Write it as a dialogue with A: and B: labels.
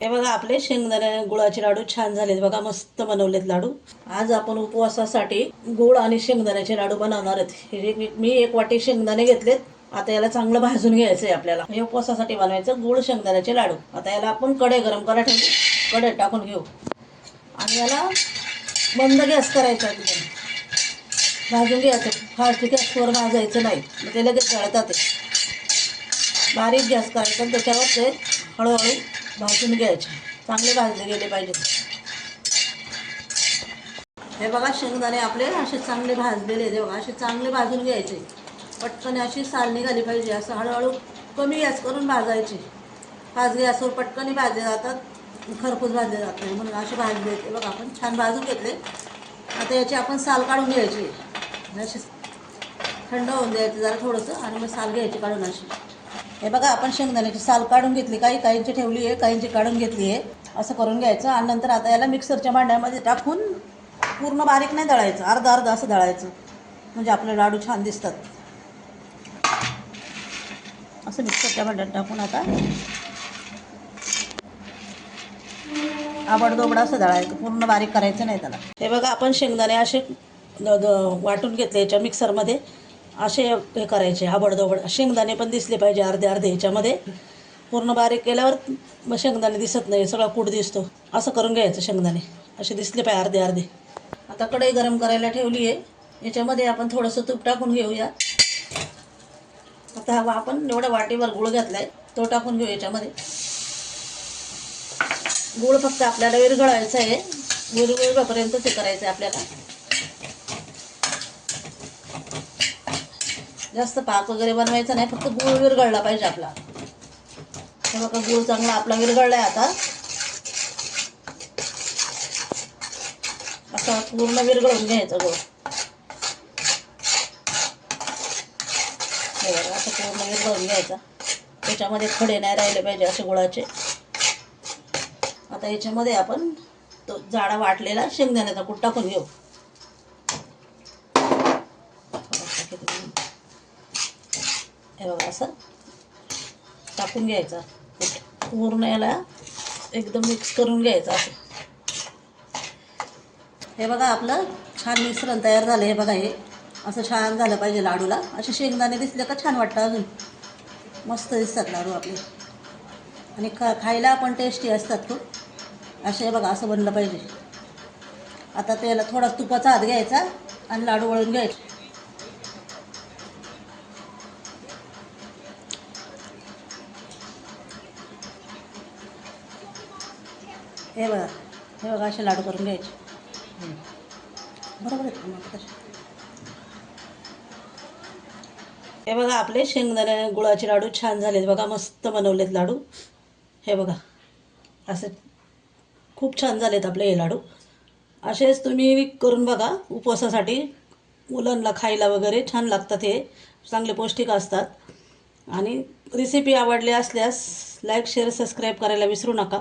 A: हे बघा आपले शेंगदाणे गुळाचे लाडू छान झालेत बघा, मस्त बनवलेत लाडू. आज आपण उपवासासाठी गुळ आणि शेंगदाण्याचे लाडू बनवणार आहेत. मी 1 वाटी शेंगदाणे घेतलेत. आता याला चांगलं भाजून घ्यायचं आहे आपल्याला. हे उपवासासाठी बनवायचं गुळ शेंगदाण्याचे लाडू. आता याला आपण कढई गरम करायला ठेवू, कढईत टाकून घेऊ आणि याला बंद गॅस करायचा एकदम. भाजून घ्यायचं, फास्ट गॅसवर भाजायचं नाही, मग ते लगेच जळतात. बारीक गॅस करायचा आणि त्याच्यावर ते हळूहळू भाजून घ्यायचे. चांगले भाजले गेले पाहिजे. हे बघा शेंगदाणे आपले असे चांगले भाजलेले आहेत बघा, असे चांगले भाजून घ्यायचे. पटकन अशी साल निघाली पाहिजे. असं हळूहळू कमी गॅस करून भाजायचे. फास्ट गॅसवर पटकन भाजले जातात, खरपूस भाजले जात नाही, म्हणून असे भाजले ते बघा. आपण छान भाजून घेतले. आता याची आपण साल काढून घ्यायची. अशी थंड होऊन द्यायचं जरा थोडंसं आणि मग साल घ्यायची काढून अशी. हे बघा आपण शेंगदाण्याची साल काढून घेतली, काहींची ठेवली आहे, काहींची काढून घेतली आहे. असं करून घ्यायचं आणि नंतर आता याला मिक्सरच्या भांड्यामध्ये टाकून पूर्ण बारीक नाही दळायचं, अर्धा अर्धा असं दळायचं, म्हणजे आपले लाडू छान दिसतात. असं मिक्सरच्या भांड्यात टाकून आता आबडधोबड असं दळायचं, पूर्ण बारीक करायचं नाही त्याला. हे बघा आपण शेंगदाणे असे वाटून घेतले याच्या मिक्सरमध्ये. असे हे करायचे आबडधोबड. शेंगदाणे पण दिसले पाहिजे अर्धे अर्धे ह्याच्यामध्ये. पूर्ण बारीक केल्यावर मग शेंगदाणे दिसत नाही, सगळा कूट दिसतो. असं करून घ्यायचं. शेंगदाणे असे दिसले पाहिजे अर्धे अर्धे. आता कढई गरम करायला ठेवली आहे. याच्यामध्ये आपण थोडंसं तूप टाकून घेऊया. आता हा आपण एवढ्या वाटीवर गुळ घेतला आहे, तो टाकून घेऊ याच्यामध्ये. गुळ फक्त आपल्याला विरघळायचं आहे, विरघळेपर्यंतच हे करायचं आहे आपल्याला. जास्त पाक वगैरे बनवायचं नाही, फक्त गुळ विरघळला पाहिजे आपला. हे बघा गुळ चांगला आपला विरघळला आहे. आता असं पूर्ण विरघळून घ्यायचं गुळ. हे बघा असं पूर्ण विरघळून घ्यायचा. त्याच्यामध्ये खडे नाही राहिले पाहिजे असे गुळाचे. आता याच्यामध्ये आपण तो जाडा वाटलेला शेंगदाण्याचा कूट टाकून घेऊ. हे बघा असं टाकून घ्यायचा. पूर्ण याला एकदम मिक्स करून घ्यायचं असं. हे बघा आपलं छान मिश्रण तयार झालं. हे बघा हे असं छान झालं पाहिजे लाडूला. असे शेंगदाणे दिसले का छान वाटतं, अजून मस्त दिसतात लाडू आपले. आणि खायला पण टेस्टी असतात खूप. असे हे बघा असं बनलं पाहिजे. आता त्याला थोडा तुपाचा हात घ्यायचा आणि लाडू वळून घ्यायचे. हे बघा असे लाडू करून घ्यायचे. बरोबर आहेत. हे बघा आपले शेंगदाणे गुळाचे लाडू छान झालेत बघा, मस्त बनवलेत लाडू. हे बघा असे खूप छान झालेत आपले हे लाडू. असेच तुम्ही करून बघा उपवासासाठी. मुलांना खायला वगैरे छान लागतात. हे चांगले पौष्टिक असतात. आणि रेसिपी आवडली असल्यास लाईक शेअर सबस्क्राईब करायला विसरू नका.